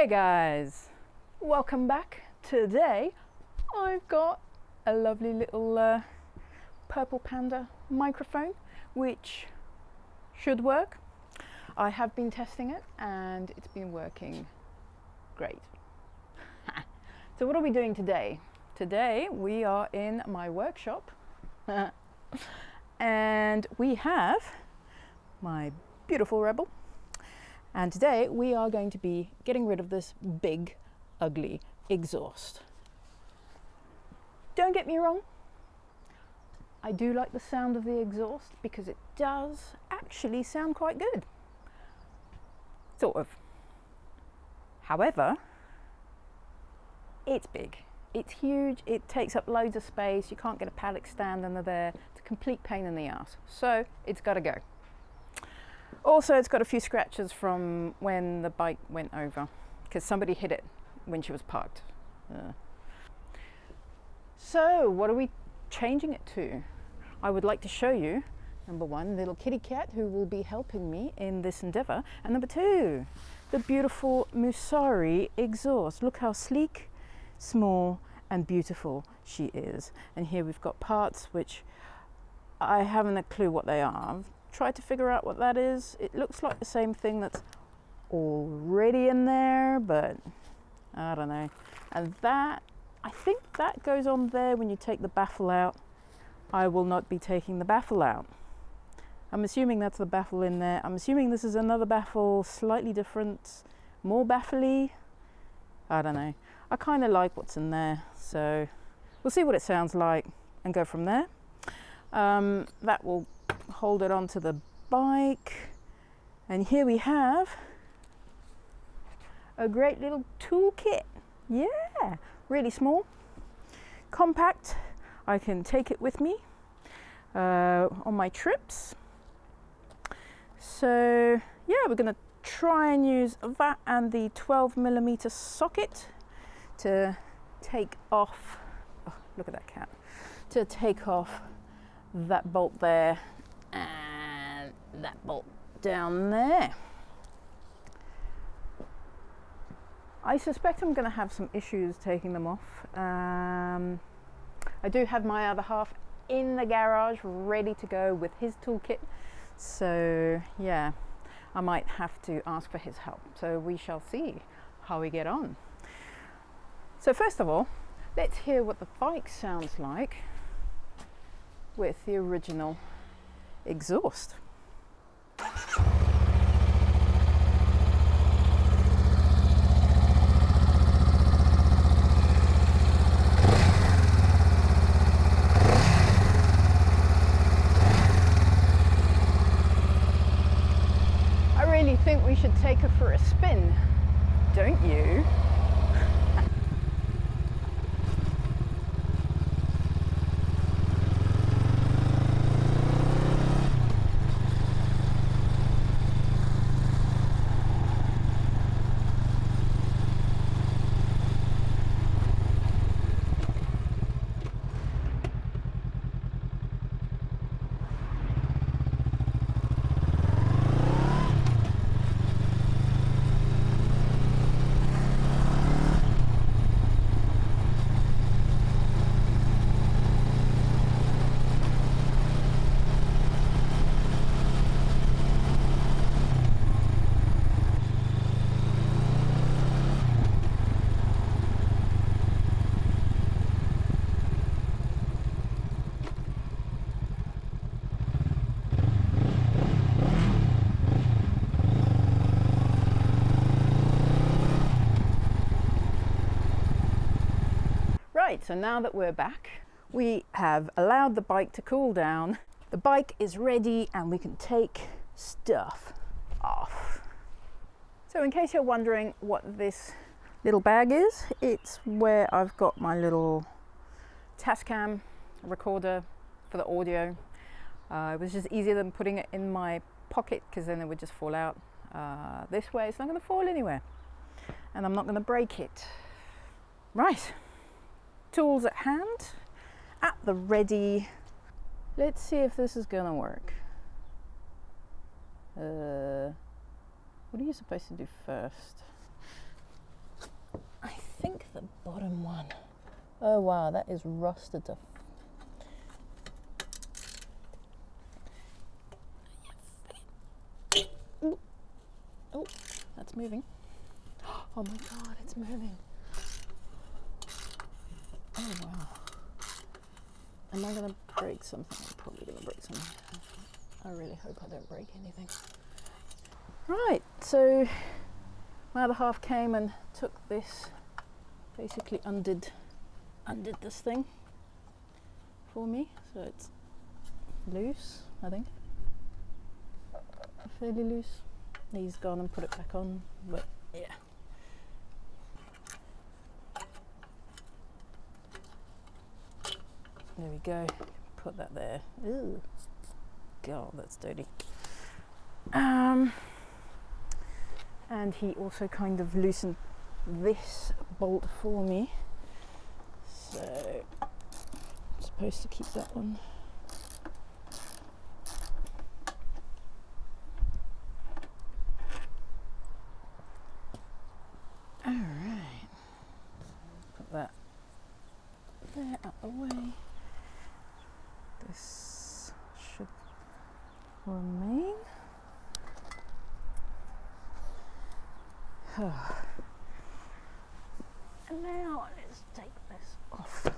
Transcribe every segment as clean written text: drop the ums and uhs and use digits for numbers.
Hey guys, welcome back. Today I've got a lovely little purple panda microphone which should work. I have been testing it and it's been working great. So what are we doing today? Today we are in my workshop and we have my beautiful Rebel. And today we are going to be getting rid of this big, ugly exhaust. Don't get me wrong, I do like the sound of the exhaust because it does actually sound quite good. Sort of. However, it's big. It's huge, it takes up loads of space, you can't get a paddock stand under there. It's a complete pain in the ass. So it's got to go. Also, it's got a few scratches from when the bike went over because somebody hit it when she was parked. So what are we changing it to? I would like to show you, number one, little kitty cat who will be helping me in this endeavor, and number two, the beautiful Musarri exhaust. Look how sleek, small and beautiful she is. And here we've got parts which I haven't a clue what they are. I've tried to figure out what that is. It looks like the same thing that's already in there, but I don't know. And that, I think that goes on there when you take the baffle out. I will not be taking the baffle out. I'm assuming that's the baffle in there. I'm assuming this is another baffle, slightly different, more baffle-y. I don't know. I kind of like what's in there, so we'll see what it sounds like and go from there. That will hold it onto the bike, and here we have a great little toolkit. Yeah, really small, compact. I can take it with me on my trips. So yeah, we're going to try and use that and the 12mm socket to take off, oh, look at that cat, to take off that bolt there and that bolt down there. I suspect I'm going to have some issues taking them off. I do have my other half in the garage ready to go with his toolkit, so yeah, I might have to ask for his help, so we shall see how we get on. So first of all, let's hear what the bike sounds like with the original exhaust. I really think we should take her for a spin, don't you? Right, so now that we're back, we have allowed the bike to cool down. The bike is ready and we can take stuff off. So in case you're wondering what this little bag is, it's where I've got my little Tascam recorder for the audio. It was just easier than putting it in my pocket because then it would just fall out. This way it's not going to fall anywhere and I'm not going to break it. Right. Tools at hand, at the ready. Let's see if this is gonna work. What are you supposed to do first? the bottom one. Oh wow, that is rusted to oh, that's moving. Oh my god, it's moving. Oh wow. Am I gonna break something? I'm probably gonna break something. I really hope I don't break anything. Right, so my other half came and took this, basically undid this thing for me, so it's loose, I think. Fairly loose. He's gone and put it back on, but yeah. There we go. Put that there. Ooh, God, that's dirty. And he also kind of loosened this bolt for me. So I'm supposed to keep that one. All right. Put that there out the way. This should remain. And now let's take this off.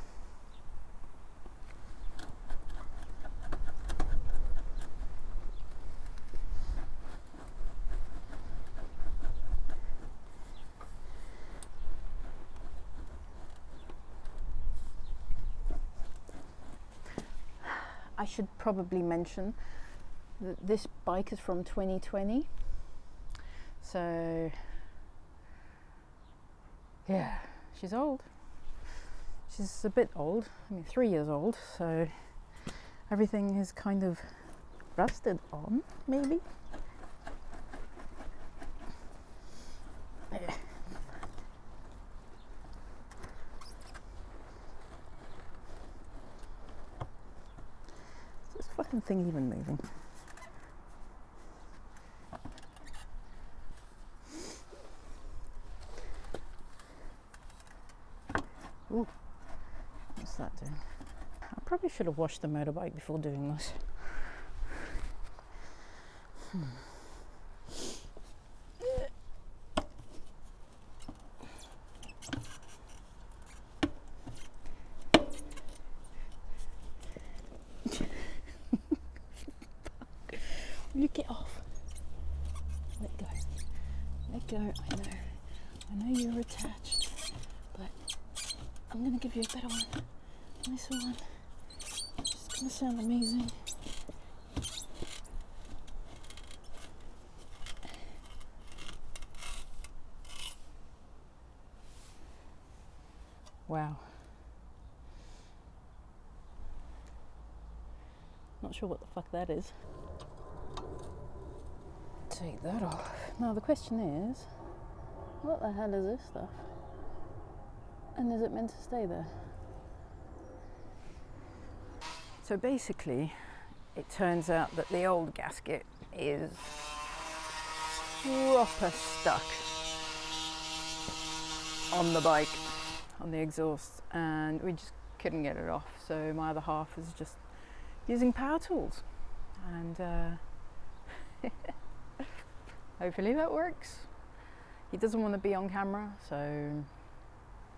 I should probably mention that this bike is from 2020. So yeah, she's old. She's a bit old. I mean, 3 years old. So everything is kind of rusted on, maybe. Yeah. Is this fucking thing even moving? Ooh, what's that doing? I probably should have washed the motorbike before doing this. You get off. Let go. Let go. I know you're attached, but I'm gonna give you a better one. Nicer one. It's gonna sound amazing. Wow. Not sure what the fuck that is. Take that off. Now the question is, what the hell is this stuff? And is it meant to stay there? So basically, it turns out that the old gasket is proper stuck on the bike, on the exhaust, and we just couldn't get it off. So my other half is just using power tools, and hopefully that works. He doesn't want to be on camera, so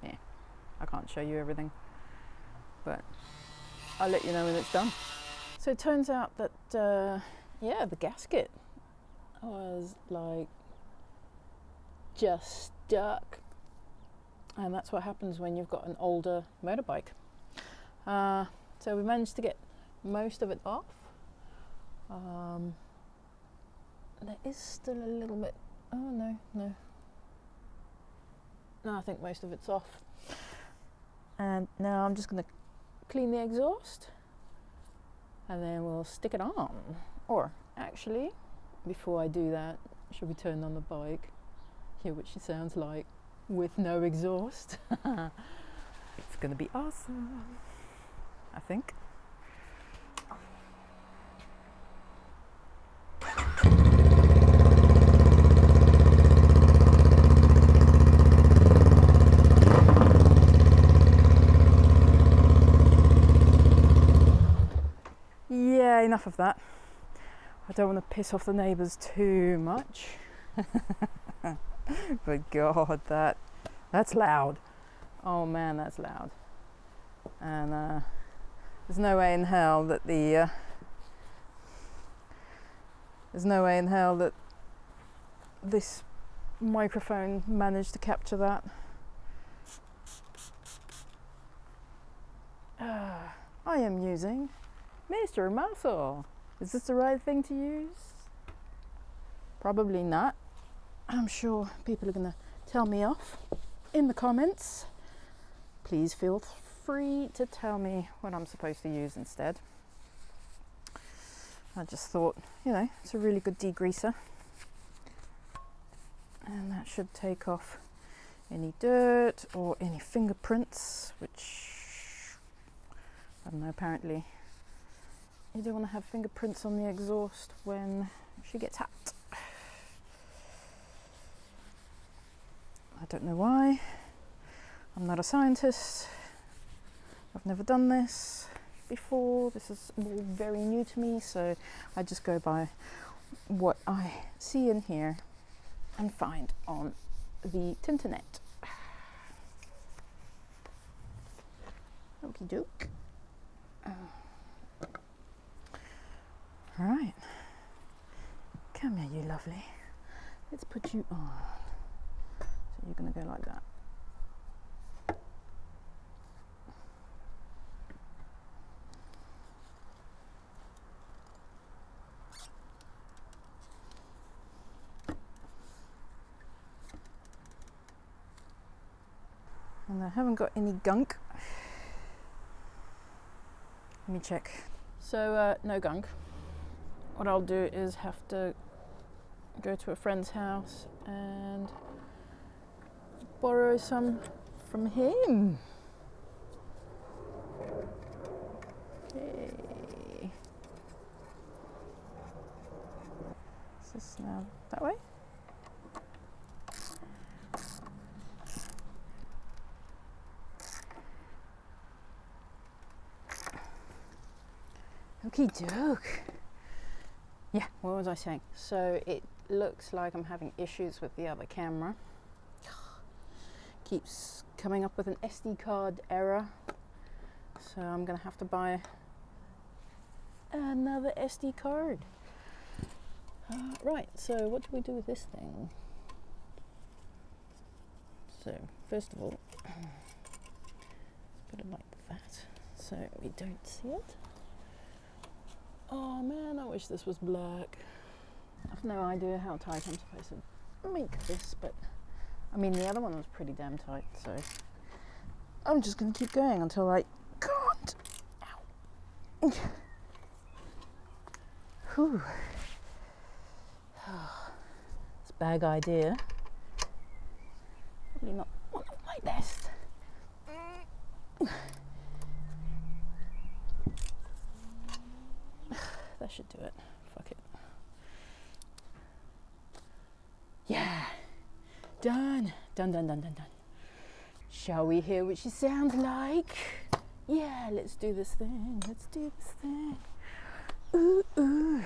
yeah, I can't show you everything, but I'll let you know when it's done. So it turns out that yeah, the gasket was like just stuck, and that's what happens when you've got an older motorbike. So we managed to get most of it off. There is still a little bit. Oh no, I think most of it's off. And now I'm just going to clean the exhaust, and then we'll stick it on. Or actually, before I do that, should we turn on the bike, hear what she sounds like with no exhaust? It's going to be awesome, I think. enough of that. I don't want to piss off the neighbours too much. But God, that's loud. Oh man, that's loud. And there's no way in hell that this microphone managed to capture that. I am using Mr. Muscle. Is this the right thing to use? Probably not. I'm sure people are going to tell me off in the comments. Please feel free to tell me what I'm supposed to use instead. I just thought, it's a really good degreaser. And that should take off any dirt or any fingerprints, which, I don't know, apparently you don't want to have fingerprints on the exhaust when she gets hot. I don't know why. I'm not a scientist. I've never done this before. This is all very new to me, so I just go by what I see in here and find on the internet. Okie doke. Right. Come here, you lovely. Let's put you on. So you're going to go like that. And I haven't got any gunk. Let me check. So no gunk. What I'll do is have to go to a friend's house and borrow some from him. Hey. Is this now that way? Okie doke. Yeah, what was I saying? So it looks like I'm having issues with the other camera. Keeps coming up with an SD card error. So I'm gonna have to buy another SD card. Right, so what do we do with this thing? So first of all, let's put it like that so we don't see it. Oh man, I wish this was black. I've no idea how tight I'm supposed to make this, but I mean the other one was pretty damn tight, so I'm just gonna keep going until I can't. Ow. Whew. It's a bad idea. Probably not one of my best. That should do it. Fuck it. Yeah. Done. Done. Shall we hear what she sounds like? Yeah, let's do this thing. Ooh, ooh.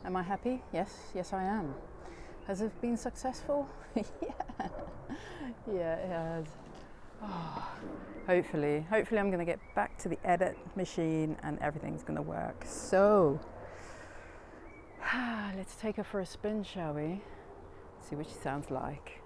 Am I happy? Yes I am. Has it been successful? Yeah, it has. Oh, hopefully I'm going to get back to the edit machine and everything's going to work. So let's take her for a spin, shall we? See what she sounds like.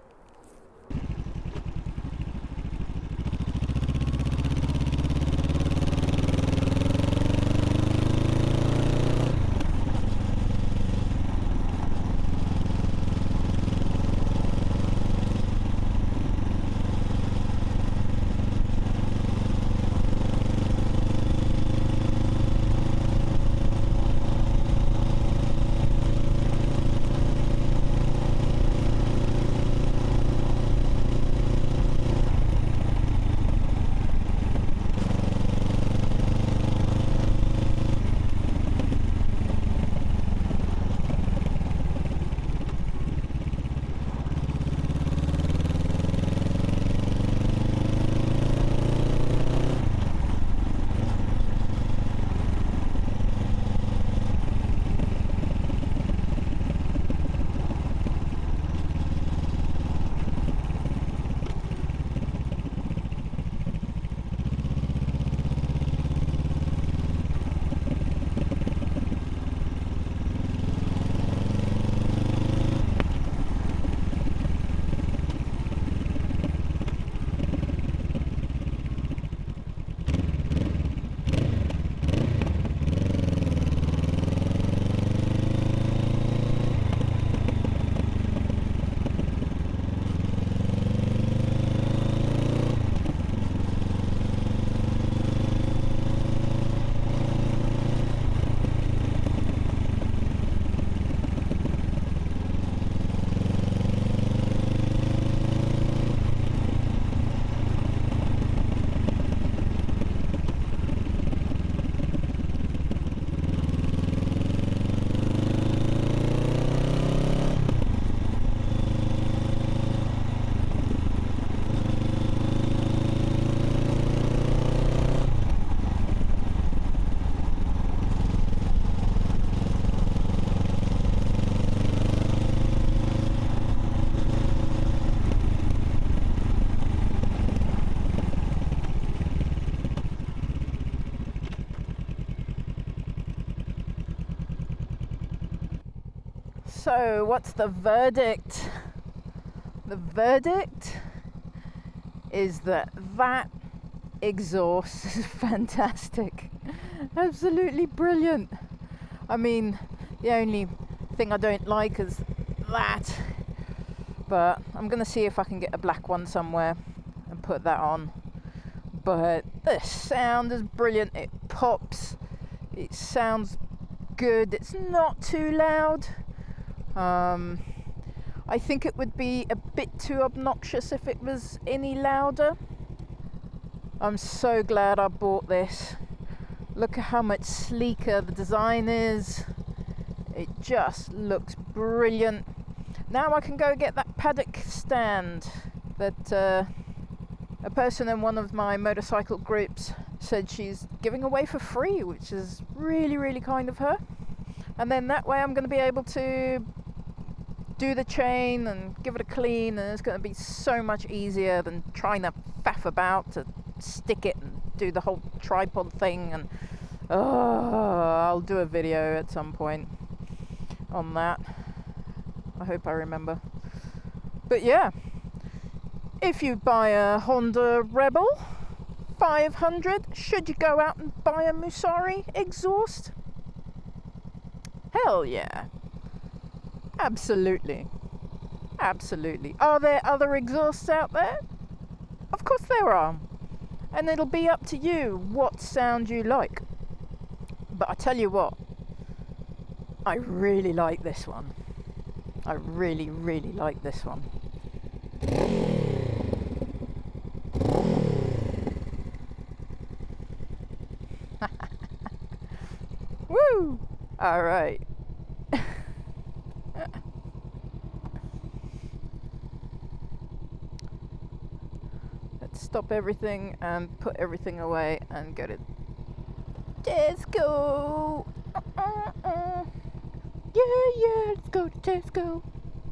So what's the verdict? The verdict is that exhaust is fantastic. Absolutely brilliant. I mean, the only thing I don't like is that, but I'm gonna see if I can get a black one somewhere and put that on. But the sound is brilliant. It pops, it sounds good, it's not too loud. I think it would be a bit too obnoxious if it was any louder. I'm so glad I bought this. Look at how much sleeker the design is. It just looks brilliant. Now I can go get that paddock stand that a person in one of my motorcycle groups said she's giving away for free, which is really, really kind of her. And then that way I'm going to be able to do the chain and give it a clean, and it's going to be so much easier than trying to faff about to stick it and do the whole tripod thing. And I'll do a video at some point on that. I hope I remember. But yeah, if you buy a Honda Rebel 500, should you go out and buy a Musarri exhaust? Hell yeah. Absolutely. Absolutely. Are there other exhausts out there? Of course there are. And it'll be up to you what sound you like. But I tell you what, I really like this one. I really, really like this one. Woo! All right. Let's stop everything and put everything away and go to Tesco. Yeah, let's go to Tesco.